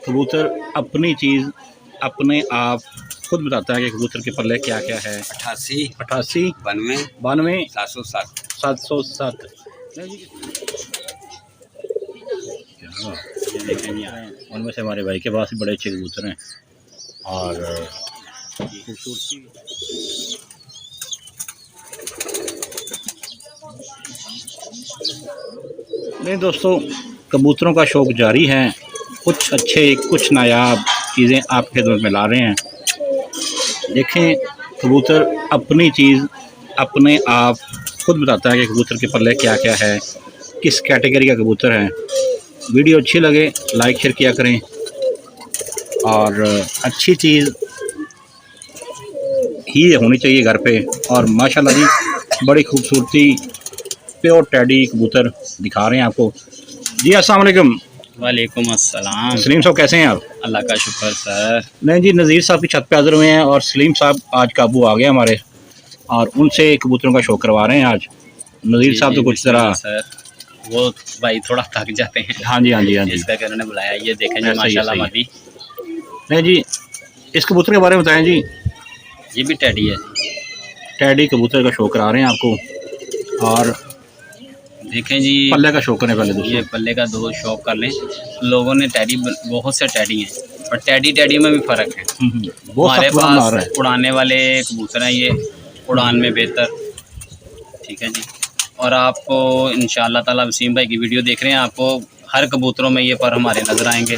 कबूतर अपनी चीज़ अपने आप खुद बताता है कि कबूतर के पल्ले क्या क्या है। 88 88 92 92 707 707। उनमें से हमारे भाई के पास भी बड़े अच्छे कबूतर हैं और खूबसूरती नहीं दोस्तों, कबूतरों का शौक़ जारी है। कुछ अच्छे कुछ नायाब चीज़ें आपके खिदमत में ला रहे हैं। देखें, कबूतर अपनी चीज़ अपने आप खुद बताता है कि कबूतर के पल्ले क्या क्या है, किस कैटेगरी का कबूतर है। वीडियो अच्छी लगे लाइक शेयर किया करें और अच्छी चीज़ ही होनी चाहिए घर पे। और माशाल्लाह जी बड़ी खूबसूरती प्योर टेडी कबूतर दिखा रहे हैं आपको जी। अस्सलाम वालेकुम। वालेकुम अस्सलाम। सलीम साहब कैसे हैं आप? अल्लाह का शुक्र सर। नहीं जी, नज़ीर साहब की छत पे हाज़िर हुए हैं और सलीम साहब आज काबू आ गए हमारे और उनसे कबूतरों का शौक़ करवा रहे हैं आज। नज़ीर साहब तो कुछ तरह सर वो भाई थोड़ा थक जाते हैं। हाँ जी हाँ जी हाँ जी, इसका उन्होंने बुलाया। ये देखें जी माशाल्लाह मादी। नहीं जी, इस कबूतर के बारे में बताएं जी। ये भी टेडी है। टेडी कबूतर का शौक़ करा रहे हैं आपको और देखें जी पल्ले का शौक़ करें पहले। ये पल्ले का दो शौक कर लें। लोगों ने टेडी बहुत से टेडी हैं और टेडी में भी फ़र्क है। हमारे पास उड़ाने वाले कबूतर हैं, ये उड़ान में बेहतर। ठीक है जी। और आपको इंशाअल्लाह ताला वसीम भाई की वीडियो देख रहे हैं, आपको हर कबूतरों में ये पर हमारे नज़र आएंगे।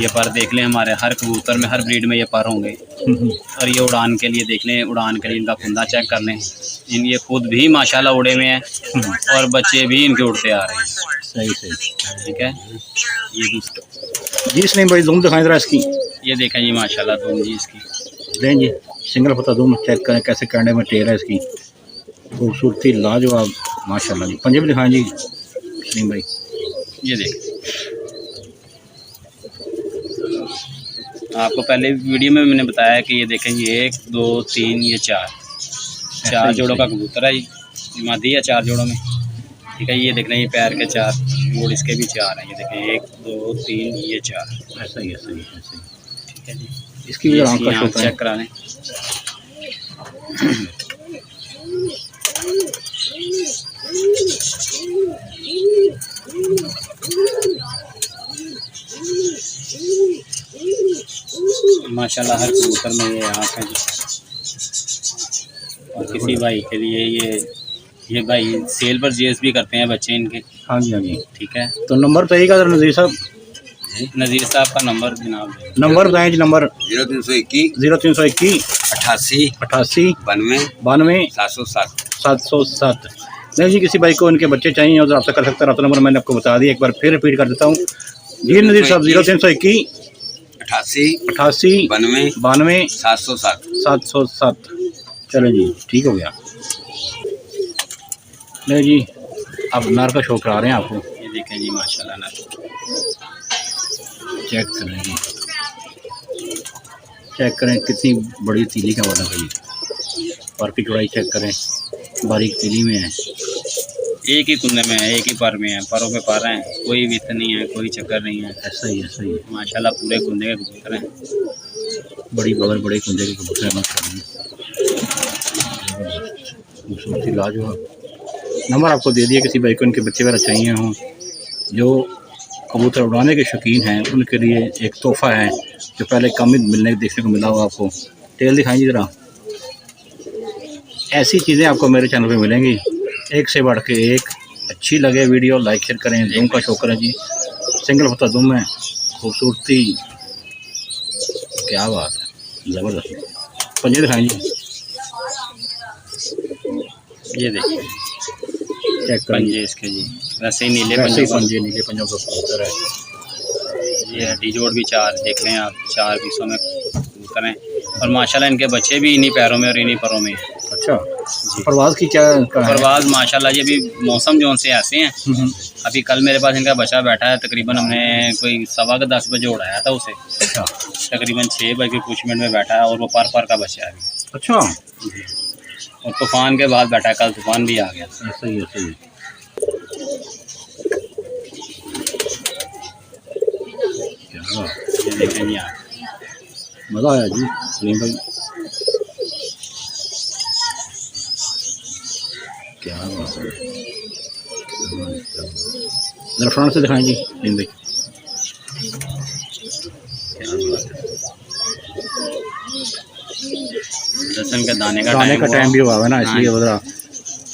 ये पर देख लें, हमारे हर कबूतर में हर ब्रीड में ये पर होंगे। और ये उड़ान के लिए देख लें, उड़ान के लिए इनका कुंदा चेक कर लें। ये खुद भी माशाल्लाह उड़े हुए हैं और बच्चे भी इनके उड़ते आ रहे हैं। सही। ठीक है। ये दूसरा जी सलीम भाई धूम दिखाएं जरा इसकी। ये देखें जी माशाल्लाह धूम जी इसकी। दें जी सिंगल पत्ता धूम चेक करें कैसे करने में टेर है इसकी। खूबसूरती लाजवाब माशाल्लाह जी। पंजे भी दिखाएं जी सलीम भाई। ये देखें, आपको पहले वीडियो में मैंने बताया कि ये देखें ये 1 2 3 ये 4 जोड़ों का कबूतर है। ये मादी है 4 जोड़ों में। ठीक है। ये देख रहे हैं, ये पैर के 4 जोड़ इसके भी 4 हैं। ये देखें 1 2 3 ये 4। ऐसा ही। ठीक है जी। इसकी भी आँख का शौक़ चेक करा लें। माशाल्लाह हर कबूतर में ये आँख है जी। और किसी भाई के लिए ये भाई सेल पर जीएस भी करते हैं बच्चे इनके। हाँ जी। ठीक है। तो नंबर बताइएगा जरा नज़ीर साहब। नज़ीर साहब का नंबर जनाब। नंबर बताएं जी। नंबर 0321 0321 88 88 92 92 707 707। नहीं जी, किसी भाई को इनके बच्चे चाहिए हो तो रब्ता कर सकता है। रब्ता नंबर मैंने आपको बता दिया, एक बार फिर रिपीट कर देता हूँ जी नज़ीर साहब। 0321 88 88 92 92 707 707। चलो जी ठीक हो गया। नहीं जी, अब नर का शौक़ करा रहे हैं आपको। ये देखें जी माशाल्लाह नर चेक करें जी। चेक करें कितनी बड़ी तीली का वाला है जी। पर की चौड़ाई चेक करें, बारीक तीली में है। एक ही कुंदे में है, एक ही पर में है। परों पे पर हैं, कोई विथ नहीं है, कोई चक्कर नहीं है। ऐसा ही है माशाल्लाह पूरे कुंदे के कबूतर हैं। बड़ी बगल बड़े कुंदे के कबूतर हैं माशाल्लाह। खूबसूरती लाजवाब। नंबर आपको दे दिया, किसी भाई को इनके बच्चे वगैरह चाहिए हों, जो कबूतर उड़ाने के शौकीन हैं, उनके लिए एक तोहफ़ा है जो पहले कम ही मिलने देखने को मिला होगा आपको। टेल दिखाएंगे ज़रा। ऐसी चीज़ें आपको मेरे चैनल पे मिलेंगी, एक से बढ़ के एक। अच्छी लगे वीडियो लाइक शेयर करें। जूम का शौक़ करें जी। सिंगल पत्ता जूम है। खूबसूरती क्या बात है, ज़बरदस्त। पंजे दिखाएं जी। ये देखिए चेक पंजे इसके जी, वैसे ही नीले पंजे नीले पंजों का कबूतर है। ये हड्डी जोड़ भी 4 देख लें आप, 4 पीसों में कबूतर हैं। और माशाल्लाह इनके बच्चे भी इन्हीं पैरों में और इन्हीं परों में हैं। अच्छा जी। परवाज़ की क्या परवाज़ माशाल्लाह ये भी मौसम जो से ऐसे हैं। अभी कल मेरे पास इनका बच्चा बैठा है, तकरीबन हमने कोई 10:15 बजे उड़ाया था उसे। अच्छा। तकरीबन 6 बजे कुछ मिनट में बैठा है और वो पर का बच्चा है। अच्छा। और तूफ़ान के बाद बैठा है, कल तूफ़ान भी आ गया। ऐसा ही। क्या ये देखें जी आप, मज़ा आया जी सलीम भाई, क्या बात है। ज़रा फ्रंट से दिखाएं जी सलीम भाई, क्या बात है। लहसुन के दाने का खाने का टाइम भी हुआ है ना, इसलिए हाँ, ज़रा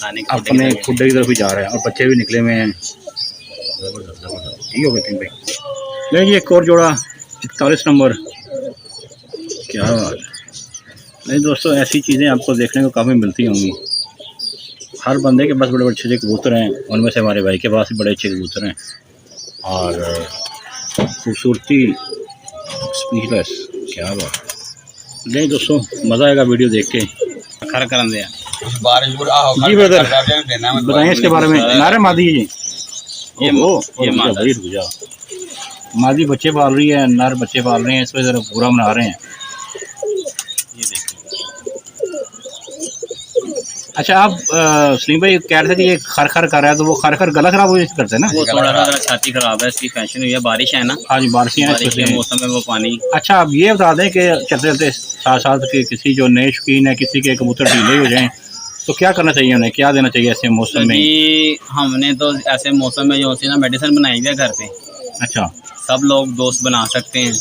दाने के अपने खुदे खुडे की तरफ ही जा रहे हैं और बच्चे भी निकले हुए हैं। ज़बरदस्त ज़बरदस्त, ठीक हो गया सलीम भाई। नहीं जी एक और जोड़ा 41 नंबर, क्या बात है। नहीं दोस्तों, ऐसी चीज़ें आपको देखने को काफ़ी मिलती होंगी। हर बंदे के पास बड़े बड़े अच्छे कबूतर हैं, उनमें से हमारे भाई के पास भी बड़े अच्छे कबूतर हैं और खूबसूरती स्पीचलेस, क्या बात। नहीं दोस्तों, मज़ा आएगा वीडियो देख के। खर करन दिया बारिश जी ब्रदर, बताइए इसके बारे में। नारे मादी जी, ये ये मादा भाई रुक जा। मादी बच्चे पाल रही है, नर बच्चे पाल रहे हैं, इस वजह से पूरा मना रहे हैं। ये देखो, अच्छा आप सलीम भाई कह रहे थे कि ये खर खर कर रहा है, तो वो खर खर गला खराब हो करते हैं ना? वो थोड़ा सा छाती खराब है, इसकी फैशन हुई है, बारिश है ना, हाँ जी, बारिशें हैं, बारिश के मौसम में वो पानी। अच्छा आप ये बता दें कि चलते चलते साथ साथ के किसी जो नए शौकीन है, किसी के कबूतर ढीले हो जाएं तो क्या करना चाहिए, उन्हें क्या देना चाहिए ऐसे मौसम में? जी हमने तो ऐसे मौसम में जो सी ना मेडिसिन बनाई है घर पे, अच्छा, सब लोग दोस्त बना सकते हैं।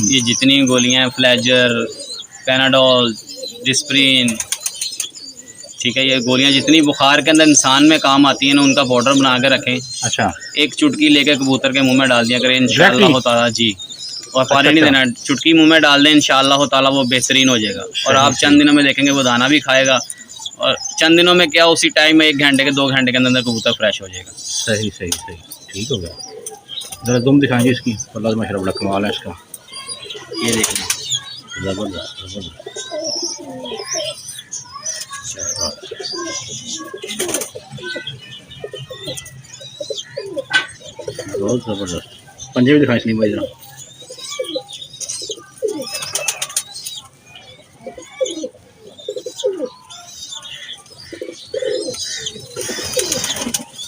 ये जितनी गोलियां हैं, फ्लैजर, पैनाडोल, डिस्प्रिन, ठीक है, ये गोलियां जितनी बुखार के अंदर इंसान में काम आती हैं ना, उनका पाउडर बना के रखें। अच्छा, एक चुटकी लेके कबूतर के मुंह में डाल दिया करें, इंशाअल्लाह ताला जी। और पानी नहीं देना, चुटकी मुंह में डाल दें, इंशाअल्लाह ताला वो बेहतरीन हो जाएगा। और आप चंद दिनों में देखेंगे वो दाना भी खाएगा, और चंद दिनों में क्या, उसी टाइम में 1 घंटे के 2 घंटे के अंदर कबूतर फ्रेश हो जाएगा। सही सही सही, ठीक हो गया। ज़रा दुम दिखाएंगे इसकी, अल्लाह माशा बड़ा कमाल है इसका। ये देखिए, ज़बरदस्त ज़बरदस्त, बहुत ज़बरदस्त। पंजे भी दिखाएं सलीम भाई ज़रा।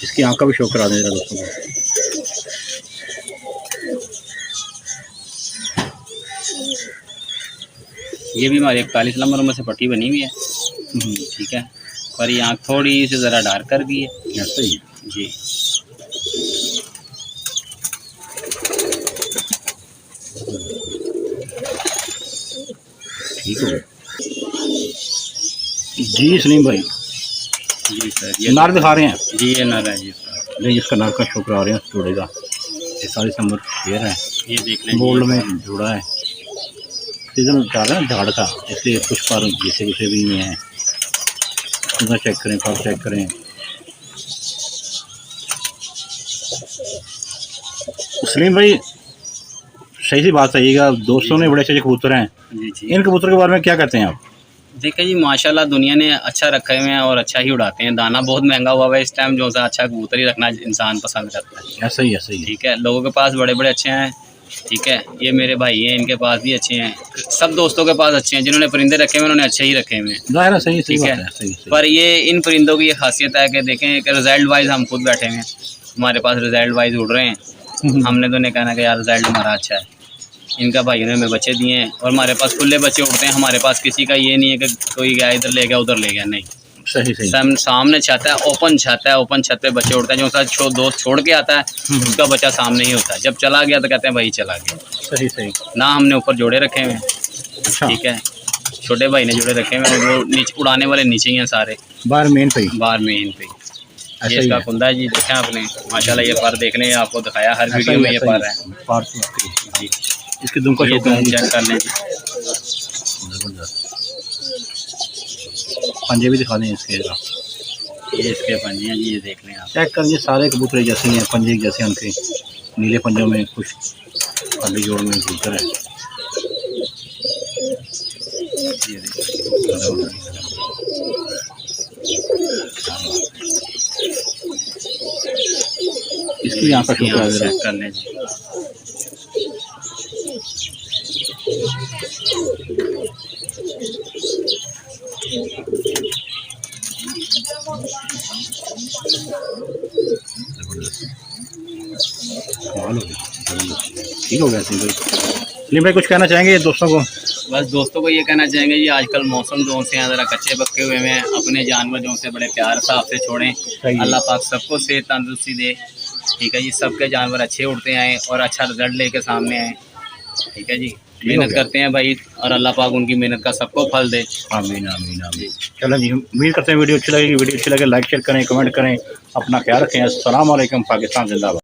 इसकी आँख का भी शौक करा दें ज़रा दोस्तों को। ये भी हमारे 41 नंबर में से पट्टी बनी हुई है, ठीक है, पर ये आँख थोड़ी सी ज़रा डार्क कर दी है। ऐसा ही जी, ठीक हो गया जी सलीम भाई। जी सर, ये नार दिखा रहे हैं जी, ये नर है जी सर। नहीं, इसका नार का शौक करा रहे हैं जोड़ेगा। 41 नंबर शेर है, ये देख लें, गोल्ड में जुड़ा है। सीजन चल रहा है झाड़ का, इसलिए कुछ पर जैसे जैसे भी में है। उधर चेक करें, पर चेक करें। सलीम भाई सही सी बात कहिएगा, दोस्तों ने बड़े अच्छे कबूतर हैं, जी जी। इन कबूतर के बारे में क्या कहते हैं आप? देखिए जी, माशाल्लाह दुनिया ने अच्छा रखे हुए हैं और अच्छा ही उड़ाते हैं। दाना बहुत महंगा हुआ है इस टाइम, जो सा अच्छा कबूतर ही रखना इंसान पसंद करता है। ऐसा ही ऐसा ही, ठीक है, लोगों के पास बड़े बड़े अच्छे हैं, ठीक है, ये मेरे भाई हैं, इनके पास भी अच्छे हैं, सब दोस्तों के पास अच्छे हैं। जिन्होंने परिंदे रखे हुए उन्होंने अच्छे ही रखे हुए हैं, जाहिर है, सही सही ठीक बात है। है, सही सही। पर ये इन परिंदों की ये खासियत है कि देखें कि रिजल्ट वाइज हम खुद बैठे हुए हैं, हमारे पास रिजल्ट वाइज उड़ रहे हैं। हमने तो नहीं कहना कि यार रिजल्ट हमारा अच्छा है, इनका भाइयों ने हमें बच्चे दिए हैं और हमारे पास खुले बच्चे उड़ते हैं। हमारे पास किसी का ये नहीं है कि कोई गया इधर ले गया उधर ले गया, नहीं। सही सही, सामने छत है, ओपन छत है, ओपन छत पे बच्चे उड़ते हैं। जो सा दोस्त छोड़ के आता है उसका बच्चा सामने ही होता है, जब चला गया तो कहते हैं भाई चला गया। सही सही। ना हमने ऊपर जोड़े रखे हुए हैं, अच्छा, ठीक है, छोटे भाई ने जोड़े रखे हुए हैं, वो नीचे उड़ाने वाले नीचे ही हैं सारे, बाहर मेन पे ही, बाहर मेन पे। ऐसा ये ही इसका है। कुंदा है जी, देखा आपने, माशाल्लाह ये पर देखने आपको दिखाया, हर ऐसा वीडियो ही, में ये ऐसा ही। पर है पार तो आपकी। जी। इसके दुम का ये शौक है तुम जी। चेक कर लें जी, जबरदस्त। पंजे भी दिखा दें इसके जरा। ये इसके पंजे हैं जी, ये देख लें आप। चेक कर, ये सारे कबूतर जैसे ही हैं, पंजे जैसे हैं उनके, नीले पंजों में कुछ खाली जोड़ में कबूतर है। ये देखिए, इसकी यहाँ का शौक यहाँ है जरा। चेक कर लें जी। कमाल हो गया, जबरदस्त। ठीक हो गया सिंह भाई। सलीम भाई कुछ कहना चाहेंगे दोस्तों को? बस दोस्तों को ये कहना चाहेंगे जी, आजकल मौसम जो से हैं ज़रा कच्चे पक्के हुए हैं, अपने जानवर जो से बड़े प्यार साफ से छोड़ें। है। अल्लाह पाक सबको सेहत तंदुरुस्ती दे, ठीक है जी। सबके जानवर अच्छे उड़ते आए और अच्छा रिजल्ट लेके सामने आए, ठीक है जी। मेहनत करते हैं भाई और अल्लाह पाक उनकी मेहनत का सबको फल दे। आमीन आमीन आमीन। चलो जी, उम्मीद करते हैं वीडियो अच्छी लगेगी। वीडियो अच्छी लगे लाइक शेयर करें, कमेंट करें, अपना ख्याल रखें। अस्सलाम वालेकुम। पाकिस्तान जिंदाबाद।